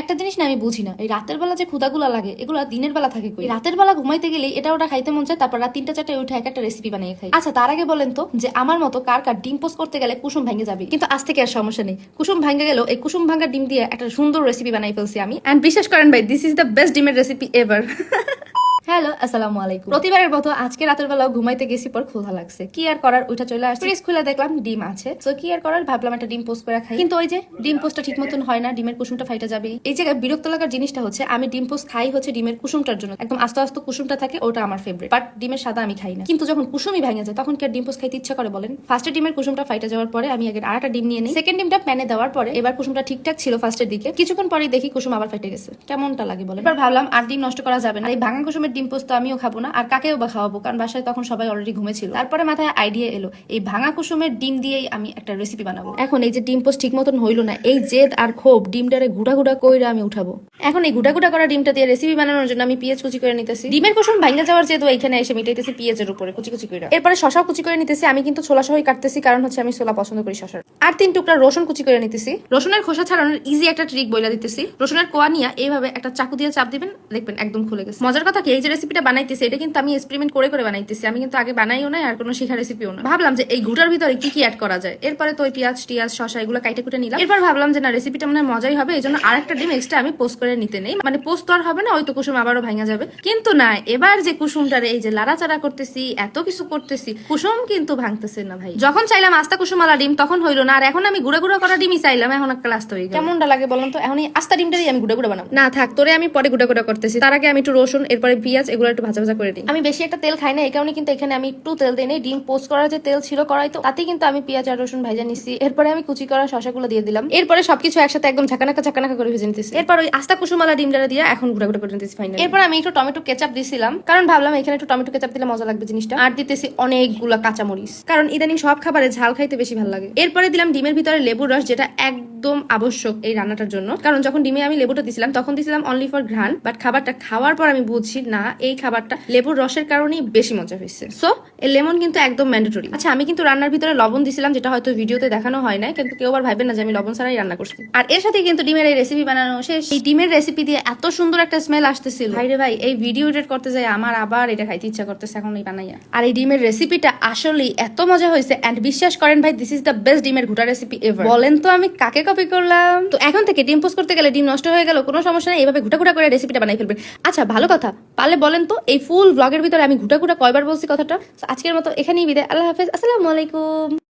একটা জিনিস না আমি বুঝি না, এই রাতের বেলা যে ক্ষুদাগুলা লাগে এগুলো দিনের বেলা থাকে কই? রাতের বেলা ঘুমাইতে গেলে এটা ওটা খাইতে মন চায়, তারপর রাত 3টা 4টায় উঠে একটা রেসিপি বানিয়ে খাই। আচ্ছা তার আগে বলেন তো যে আমার মতো কার কার ডিম পোস্ট করতে গেলে কুসুম ভেঙে যাবে? কিন্তু আজ থেকে আর সমস্যা নেই, কুসুম ভেঙে গেল। এই কুসুম ভাঙ্গা ডিম দিয়ে একটা সুন্দর রেসিপি বানাই ফেলছি আমি, এন্ড বিশ্বাস করেন ভাই, দিস ইজ দ্য বেস্ট ডিমের রেসিপি এভার। হ্যালো, আসসালামু আলাইকুম। প্রতিবারের মতো আজকে রাতের বেলা ঘুমাইতে গেছি, পর ক্ষুধা লাগছে, কি আর করার, ওইটা চলে আসছে। ফ্রিজ খুলে দেখলাম ডিম আছে, তো কি আর করার, ভাবলাম একটা ডিম পোস্ট করে খাই। কিন্তু ওই যে ডিম পোস্টটা ঠিক মতন হয় না, ডিমের কুসুমটা ফাইটা যাবে। এই জায়গায় বিরক্ত লাগার জিনিসটা হচ্ছে আমি ডিম পোস্ট খাই হচ্ছে ডিমের কুসুমটার জন্য, একদম আস্তে আস্তে কুসুমটা থাকে, ওটা আমার ফেভারিট। বাট ডিমের সাদা আমি খাই না। কিন্তু যখন কুসুমই ভেঙে যায় তখন কি আর ডিম পোস্ট খাইতে ইচ্ছা করে বলেন? ফার্স্টে ডিমের কুসুমটা ফাইটা যাওয়ার পরে আমি আগে আরেকটা ডিম নিয়ে নিই। সেকেন্ড ডিমটা প্যানে দেওয়ার পরে এবার কুসুমটা ঠিকঠাক ছিল ফার্স্টের দিকে, কিছুক্ষণ পরেই দেখি কুসুম আবার ফাইটে গেছে। কেমনটা লাগে বলেন? এবার ভাবলাম আর ডিম নষ্ট করা যাবে না, এই ভাঙা কুসুমের ডিম পোস্ট তো আমিও খাবো না, আর কাকেও বা খাওয়াবো, কারণ বাসায় তখন সবাই অলরেডি ঘুমেছিল। তারপরে মাথায় আইডিয়া এলো, এই ভাঙা কুসুমের ডিম দিয়েই আমি একটা রেসিপি বানাবো। এখন এই যে ডিম পোস্ট ঠিক মতন হইলো না, এই জেদ আর ক্ষোভ ডিমটারে গুড়া গুড়া কইরা আমি উঠাবো। এখন এই গুড়া গুড়া করা ডিমটা দিয়ে রেসিপি বানানোর জন্য আমি পেঁয়াজ কুচি করে নিতেছি। ডিমের কুসুম ভাঙা যাওয়ার জেদ এখানে এসে মিটাইতেছি পেঁয়াজের উপরে কুচি কুচি করে। এরপরে শশা কুচি করে নিতেছি, আমি কিন্তু ছোলা সহই কাটতেছি, কারণ হচ্ছে আমি ছোলা পছন্দ করি শশার। আর 3 টুকরা রসুন কুচি করে নিতেছি। রসুনের খোসা ছাড়ানোর ইজি একটা ট্রিক বইলা দিতেছি। রসুনের কোয়া নিয়ে এইভাবে একটা চাকু দিয়ে চাপ দিবেন, দেখবেন একদম খুলে গেছে। মজার কথা কি, এই যে রেসিপিটা বানাইতেছি এটা কিন্তু আমি এক্সপেরিমেন্ট করে করে বানাইতেছি, আমি কিন্তু আগে বানাইও না আর কোনো শেখা রেসিপিও না। ভাবলাম যে এই গুটার ভিতরে কি কি অ্যাড করা যায়। এরপরে তো ওই পেঁয়াজ টিয়াজ শশা এগুলো কাইটে কুটে নিলাম। এরপর ভাবলাম যে না রেসিপিটা মনে হয় মজাই হবে, এই জন্য আরেকটা ডিম এক্সট্রা আমি পোস্ট করে নিতে নেই। মানে পোস্ট তো আর হবে না, ওই তো কুসুম আবারও ভাঙা যাবে। কিন্তু না, এবার যে কুসুমটারে এই যে লাড়াচাড়া করতেছি, এত কিছু করতেছি, কুসুম কিন্তু ভাঙতেছে না ভাই। যখন চাইলাম আস্তা কুসুমালা ডিম তখন হইলো না, আর এখন আমি গুঁড়া গুঁড়া করা ডিমই চাইলাম, এখন একটা আস্তা হয়ে গেল। কেমনটা লাগে বলেন তো? এখন এই আস্তা ডিমটা দিয়ে আমি গুঁড়া গুঁড়া বানাবো। না থাক, তোরে আমি পরে গুঁড়া গুঁড়া করতেছি, তার আগে আমি একটু রসুন এরপরে পেঁয়াজ এগুলো একটু ভাজা ভাজা করে দিই। আমি বেশি একটা তেল খাই না, এই কারণে কিন্তু এখানে আমি একটু তেল দিই নাই। ডিম পোস্ট করার যে তেল ছিল কড়াই, তো তাতে কিন্তু আমি পেঁয়াজ আর রসুন ভাজা নিছি। এরপরে আমি কুচি করা শশাগুলো দিয়ে দিলাম। এরপরে সবকিছু একসাথে একদম ঝাঁকানাকা ঝাঁকানাকা করে ভেজে নিতেছি। এরপর ওই আস্তা কুসুমালা ডিমটা দিয়ে এখন গুঁড়া গুঁড়া করে নিতেছি ফাইনালি। এরপর আমি একটু টমেটো কেচাপ দিছিলাম, কারণ ভাবলাম এখানে একটু টমেটো কেচাপ দিলে মজা লাগবে জিনিসটা। আর দিতেছি অনেকগুলা কাঁচামরিচ, কারণ ইদানিং সব খাবারে ঝাল খাইতে বেশি ভালো লাগে। এরপরে দিলাম ডিমের ভিতরে লেবুর রস, যেটা একদম আবশ্যক এই রান্নাটার জন্য, কারণ যখন ডিমে আমি লেবুটা দিছিলাম তখন দিছিলাম অনলি ফর ঘ্রাণ, বাট খাবারটা খাওয়ার পর আমি বুঝছি না, এই খাবারটা লেবুর রসের কারণেই বেশি মজা হয়েছে। সো এই লেমন কিন্তু একদম ম্যান্ডেটরি। আচ্ছা আমি কিন্তু রান্নার ভিতরে লবণ দিছিলাম, যেটা হয়তো ভিডিওতে দেখানো হয় না, কিন্তু কেউ আবার ভাববেন না যে আমি লবণ ছাড়াই রান্না করছি। আর এর সাথে কিন্তু ডিমের এই রেসিপি বানানো শেষ। এই ডিমের রেসিপি দিয়ে এত সুন্দর একটা স্মেল আসতেছিল ভাই রে ভাই, এই ভিডিও এডিট করতে যাই আমার আবার এটা খাইতে ইচ্ছা করতেছে এখন এই বানাইয়া। আর এই ডিমের রেসিপিটা আসলেই এত মজা হয়েছে, এন্ড বিশ্বাস করেন ভাই, দিস ইজ দ্য বেস্ট ডিমের ঘুটা রেসিপি এভার। বলেন তো আমি কাকে কপি করলাম? তো এখন থেকে ডিম পোস্ট করতে গেলে ডিম নষ্ট হয়ে গেল কোনো সমস্যা নেই, এইভাবে ঘুটা ঘুটা করে রেসিপিটা বানাই ফেলবেন। আচ্ছা ভালো কথা, পারলে বলেন তো এই ফুল ব্লগের ভিতরে আমি ঘুটা ঘুটা কয়বার বলছি কথাটা? আজকের মতো এখানেই বিদায়, আল্লাহ হাফেজ, আসসালামু আলাইকুম।